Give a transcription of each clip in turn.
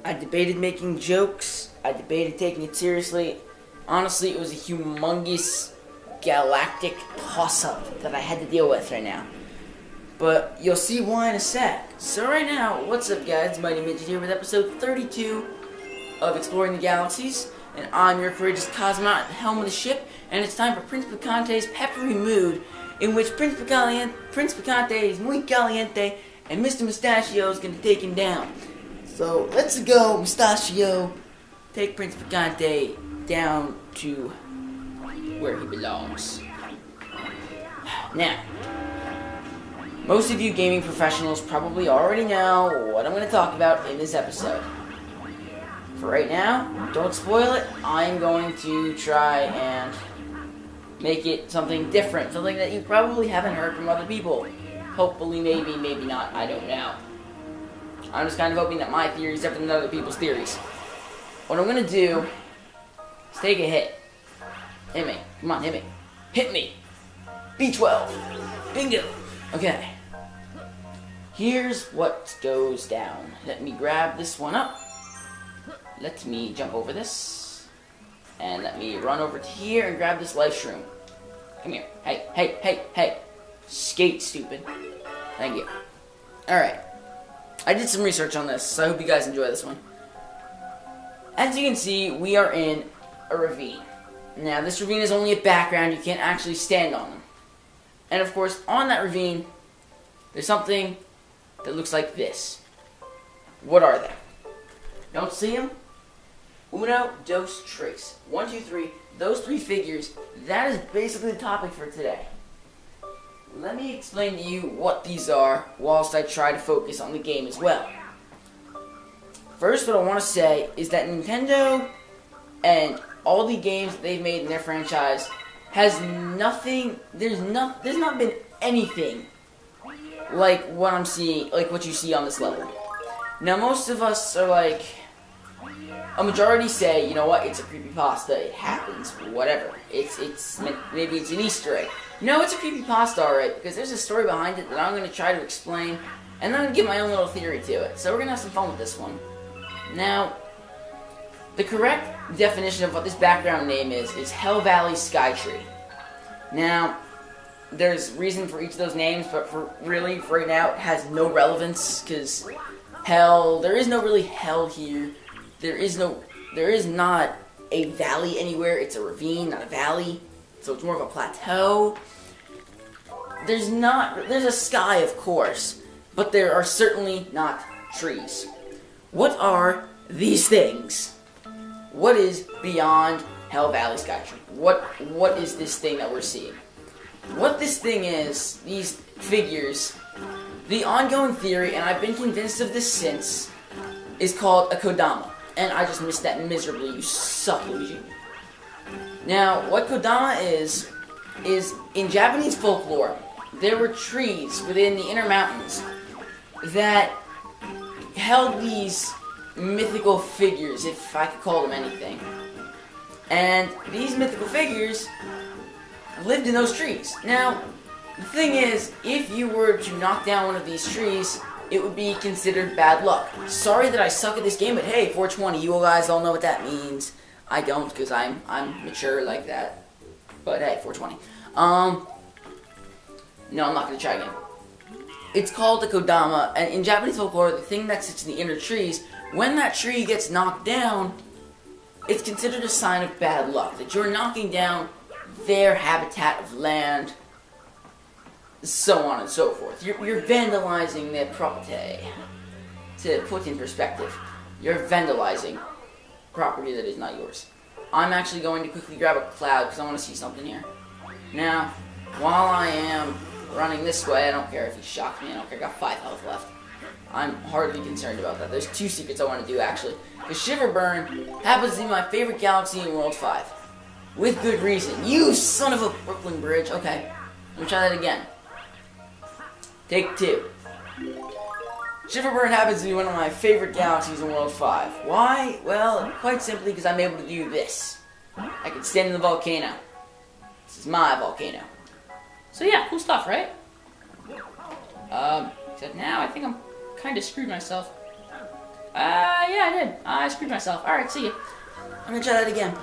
I debated making jokes. I debated taking it seriously. Honestly, it was a humongous galactic toss-up that I had to deal with right now. But you'll see why in a sec. So right now, what's up guys? My name is Midget here with episode 32 of Exploring the Galaxies. And I'm your courageous cosmonaut at the helm of the ship. And it's time for Prince Picante's peppery mood, in which Prince Picante is muy caliente, and Mr. Mustachio is going to take him down. So let's go, Mustachio. Take Prince Picante down to where he belongs. Now, most of you gaming professionals probably already know what I'm going to talk about in this episode. For right now, don't spoil it. I'm going to try and make it something different, something that you probably haven't heard from other people. Hopefully, maybe, maybe not, I don't know. I'm just kind of hoping that my theory is different than other people's theories. What I'm going to do is take a hit. Hit me. Come on, hit me. Hit me. B12. Bingo. Okay. Here's what goes down. Let me grab this one up. Let me jump over this. And let me run over to here and grab this life shroom. Come here. Hey, hey, hey, hey. Skate, stupid. Thank you. Alright. I did some research on this, so I hope you guys enjoy this one. As you can see, we are in a ravine. Now, this ravine is only a background. You can't actually stand on them. And, of course, on that ravine, there's something that looks like this. What are they? Don't see them? Uno, dos, tres. 1, 2, 3. Those three figures, that is basically the topic for today. Let me explain to you what these are, whilst I try to focus on the game as well. First, what I want to say is that Nintendo and all the games that they've made in their franchise has nothing, there's not been anything like what I'm seeing, like what you see on this level. Now, most of us are like, a majority say, you know what, it's a creepypasta, it happens, whatever. Maybe it's an Easter egg. No, it's a creepypasta, alright, because there's a story behind it that I'm going to try to explain, and I'm going to give my own little theory to it. So we're going to have some fun with this one. Now, the correct definition of what this background name is Hell Valley Skytree. Now, there's reason for each of those names, but for right now, it has no relevance, because hell, there is no really hell here. There is not a valley anywhere. It's a ravine, not a valley. So it's more of a plateau. There's a sky, of course, but there are certainly not trees. What are these things? What is beyond Hell Valley Skytree? What is this thing that we're seeing? What this thing is, these figures, the ongoing theory, and I've been convinced of this since, is called a Kodama. And I just missed that miserably, you suck, Luigi. Now, what Kodama is in Japanese folklore, there were trees within the inner mountains that held these mythical figures, if I could call them anything. And these mythical figures lived in those trees. Now, the thing is, if you were to knock down one of these trees, it would be considered bad luck. Sorry that I suck at this game, but hey, 420, you guys all know what that means. I don't, because I'm mature like that. But hey, 420. No, I'm not going to try again. It's called the Kodama, and in Japanese folklore, the thing that sits in the inner trees, when that tree gets knocked down, it's considered a sign of bad luck, that you're knocking down their habitat of land, so on and so forth. You're vandalizing their property. To put in perspective, you're vandalizing property that is not yours. I'm actually going to quickly grab a cloud because I want to see something here. Now, while I am running this way, I don't care if he shocked me, I don't care, I got 5 health left. I'm hardly concerned about that. There's 2 secrets I want to do, actually. The Shiverburn happens to be my favorite galaxy in World 5. With good reason. You son of a Brooklyn Bridge. Okay, let me try that again. Take 2. Shiverburn happens to be one of my favorite galaxies in World 5. Why? Well, quite simply because I'm able to do this. I can stand in the volcano. This is my volcano. So yeah, cool stuff, right? Except now I think I'm kind of screwed myself. Yeah, I did. I screwed myself. Alright, see ya. I'm gonna try that again.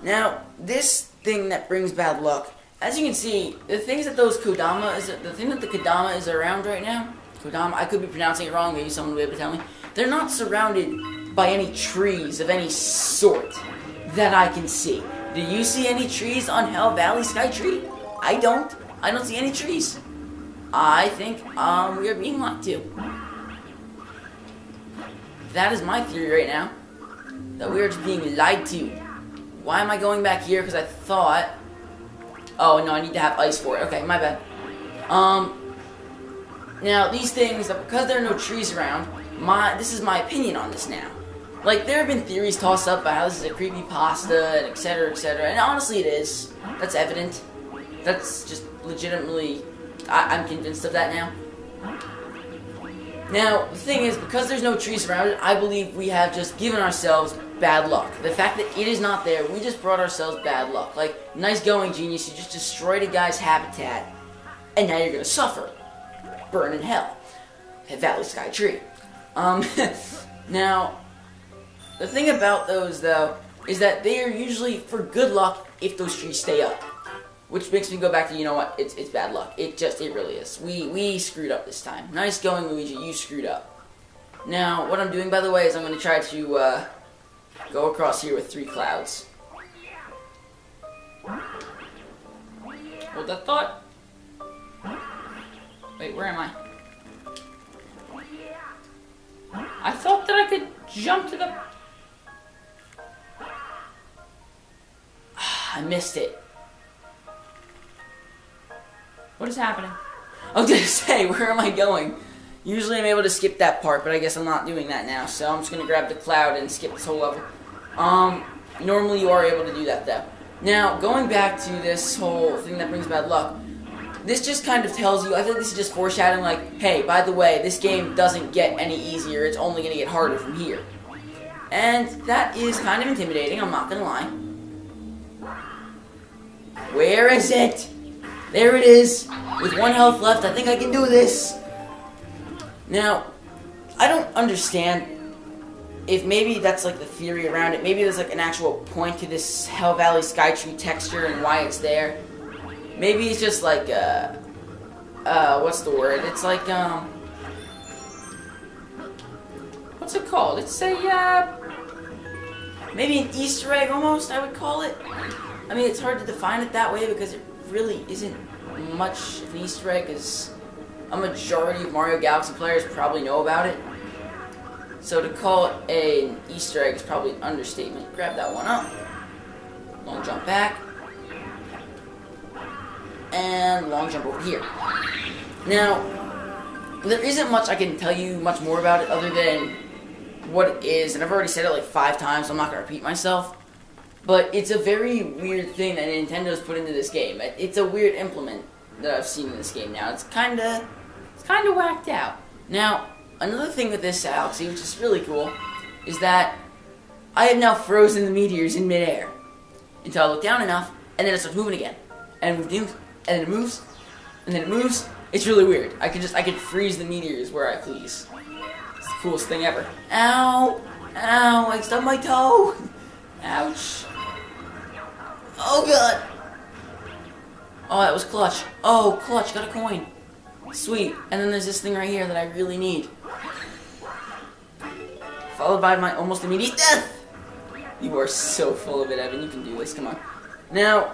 Now, this thing that brings bad luck, as you can see, the things that the thing that the Kodama is around right now, Kodama, I could be pronouncing it wrong, maybe someone will be able to tell me, they're not surrounded by any trees of any sort that I can see. Do you see any trees on Hell Valley Skytree? I don't. I don't see any trees. I think, we are being lied to. That is my theory right now. That we are just being lied to. Why am I going back here? Because I thought... Oh, no, I need to have ice for it. Okay, my bad. Now, these things, because there are no trees around, this is my opinion on this now. Like, there have been theories tossed up about how this is a creepypasta, and etc., etc., and honestly it is. That's evident. That's just legitimately... I'm convinced of that now. Now, the thing is, because there's no trees around it, I believe we have just given ourselves bad luck. The fact that it is not there, we just brought ourselves bad luck. Like, nice going, genius, you just destroyed a guy's habitat, and now you're gonna suffer. Burn in hell. At Valley Sky Tree. Now, the thing about those, though, is that they are usually for good luck if those trees stay up. Which makes me go back to, you know what, it's bad luck. It really is. We screwed up this time. Nice going, Luigi, you screwed up. Now, what I'm doing, by the way, is I'm going to try to go across here with 3 clouds. Hold that thought. Wait, where am I? I thought that I could jump to the... I missed it. What is happening? I was gonna say, where am I going? Usually I'm able to skip that part, but I guess I'm not doing that now, so I'm just gonna grab the cloud and skip this whole level. Normally you are able to do that, though. Now, going back to this whole thing that brings bad luck, this just kind of tells you, I think this is just foreshadowing, like, hey, by the way, this game doesn't get any easier, it's only gonna get harder from here. And that is kind of intimidating, I'm not gonna lie. Where is it? There it is. With 1 health left, I think I can do this. Now, I don't understand if maybe that's like the theory around it. Maybe there's like an actual point to this Hell Valley Skytree texture and why it's there. Maybe it's just like, what's the word? It's like, what's it called? It's a, maybe an Easter egg almost, I would call it. I mean, it's hard to define it that way because it really isn't much of an Easter egg, as a majority of Mario Galaxy players probably know about it. So to call it an Easter egg is probably an understatement. Grab that one up. Long jump back. And long jump over here. Now, there isn't much I can tell you much more about it other than what it is, and I've already said it like 5 times, so I'm not going to repeat myself. But it's a very weird thing that Nintendo's put into this game. It's a weird implement that I've seen in this game now. It's kinda whacked out. Now, another thing with this Galaxy, which is really cool, is that I have now frozen the meteors in midair until I look down enough, and then it starts moving again, and it moves, and then it moves, and then it moves. It's really weird. I could freeze the meteors where I please. It's the coolest thing ever. Ow! Ow! I stubbed my toe! Ouch. Oh god! Oh, that was clutch. Oh, clutch, got a coin. Sweet. And then there's this thing right here that I really need. Followed by my almost immediate death! You are so full of it, Evan. You can do this. Come on. Now,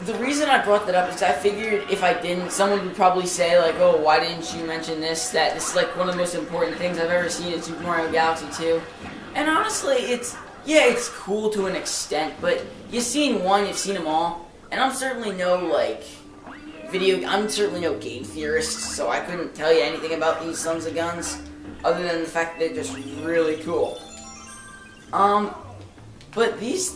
the reason I brought that up is I figured if I didn't, someone would probably say, like, oh, why didn't you mention this? That this is, like, one of the most important things I've ever seen in Super Mario Galaxy 2. And honestly, it's cool to an extent, but you've seen one, you've seen them all. And I'm certainly no, like, I'm certainly no game theorist, so I couldn't tell you anything about these sons of guns, other than the fact that they're just really cool. But these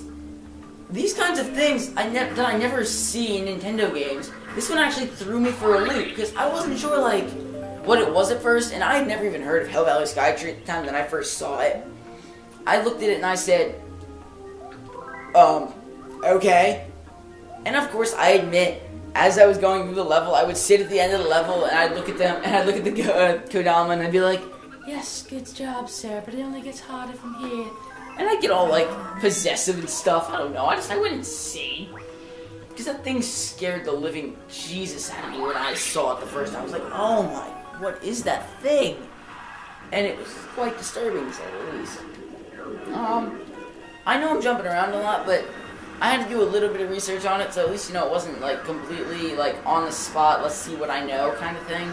kinds of things that I never see in Nintendo games, this one actually threw me for a loop, because I wasn't sure, like, what it was at first, and I had never even heard of Hell Valley Skytree at the time that I first saw it. I looked at it and I said, okay. And of course, I admit, as I was going through the level, I would sit at the end of the level and I'd look at them, and I'd look at the Kodama and I'd be like, Yes, good job, sir, but it only gets harder from here. And I get all, like, possessive and stuff. I don't know. I went insane. Because that thing scared the living Jesus out of me when I saw it the first time. I was like, oh my, what is that thing? And it was quite disturbing, to say the least. I know I'm jumping around a lot, but I had to do a little bit of research on it, so at least, you know, it wasn't, like, completely, like, on the spot, let's see what I know kind of thing.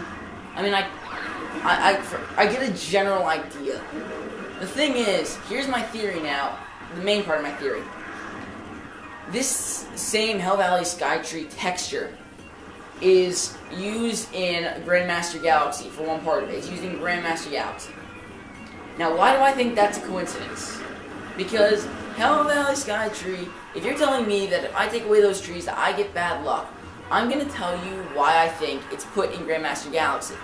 I mean, I get a general idea. The thing is, here's my theory now, the main part of my theory. This same Hell Valley Skytree texture is used in Grandmaster Galaxy for one part of it. It's used in Grandmaster Galaxy. Now, why do I think that's a coincidence? Because Hell Valley Skytree, if you're telling me that if I take away those trees that I get bad luck, I'm going to tell you why I think it's put in Grandmaster Galaxy.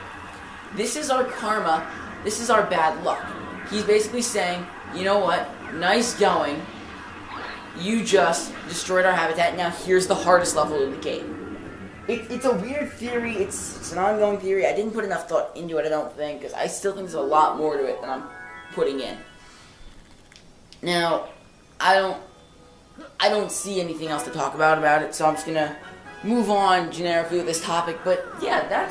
This is our karma. This is our bad luck. He's basically saying, you know what, nice going. You just destroyed our habitat. Now here's the hardest level in the game. It's a weird theory. It's an ongoing theory. I didn't put enough thought into it, I don't think, because I still think there's a lot more to it than I'm putting in. Now, I don't see anything else to talk about it, so I'm just gonna move on generically with this topic. But yeah,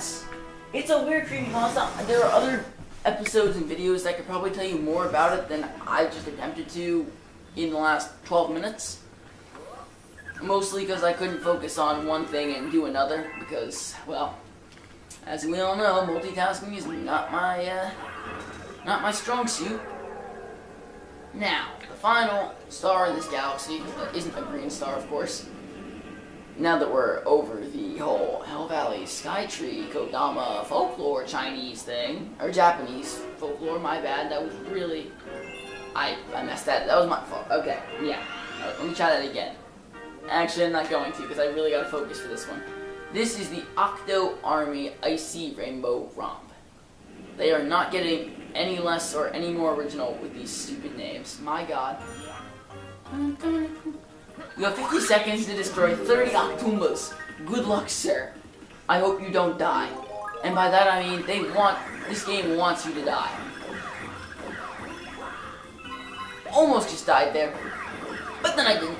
it's a weird creepypasta. There are other episodes and videos that could probably tell you more about it than I just attempted to in the last 12 minutes. Mostly because I couldn't focus on one thing and do another, because, well, as we all know, multitasking is not my strong suit. Now, the final star in this galaxy isn't a green star, of course. Now that we're over the whole Hell Valley Skytree Kodama folklore Chinese thing, or Japanese folklore, my bad, that was really, I messed that was my fault. Okay, yeah, let me try that again. Actually, I'm not going to, because I really gotta focus for this one. This is the Octo Army Icy Rainbow Romp. They are not getting any less or any more original with these stupid names. My god. You have 50 seconds to destroy 30 Octumbas. Good luck, sir. I hope you don't die. And by that I mean, this game wants you to die. Almost just died there. But then I didn't.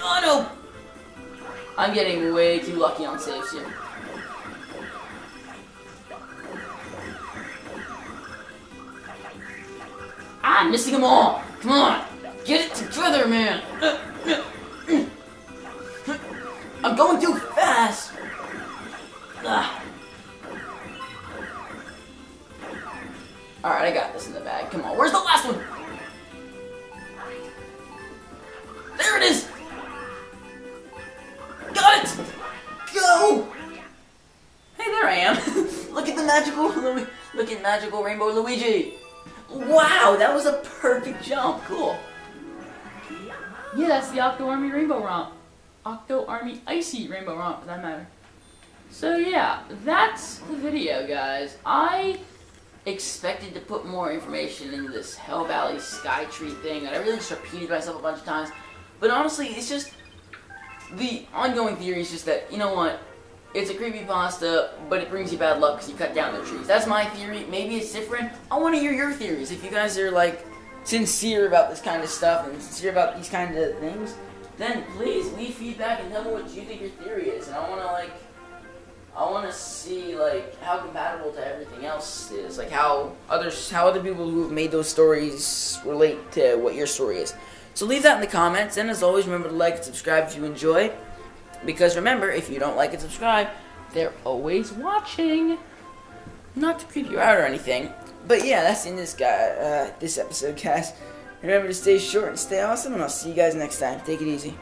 Oh no! I'm getting way too lucky on saves here. I'm missing them all! Come on! Get it together, man! I'm going too fast! Alright, I got this in the bag. Come on, where's the last one? There it is! Got it! Go! Hey, there I am. Look at the magical Rainbow Luigi. Wow, that was a perfect jump. Cool. Yeah, that's the Octo Army Rainbow Romp. Octo Army Icy Rainbow Romp, for that matter. So yeah, that's the video, guys. I expected to put more information into this Hell Valley Skytree thing, and I really just repeated myself a bunch of times. But honestly, it's just, the ongoing theory is just that, you know what, it's a creepypasta, but it brings you bad luck because you cut down the trees. That's my theory. Maybe it's different. I want to hear your theories. If you guys are, like, sincere about this kind of stuff and sincere about these kind of things, then please leave feedback and tell me what you think your theory is. And I want to see, like, how compatible to everything else is. Like, how other people who have made those stories relate to what your story is. So leave that in the comments, and as always, remember to like and subscribe if you enjoy. Because remember, if you don't like and subscribe, they're always watching. Not to creep you out or anything. But yeah, that's in this episode, guys. Remember to stay short and stay awesome, and I'll see you guys next time. Take it easy.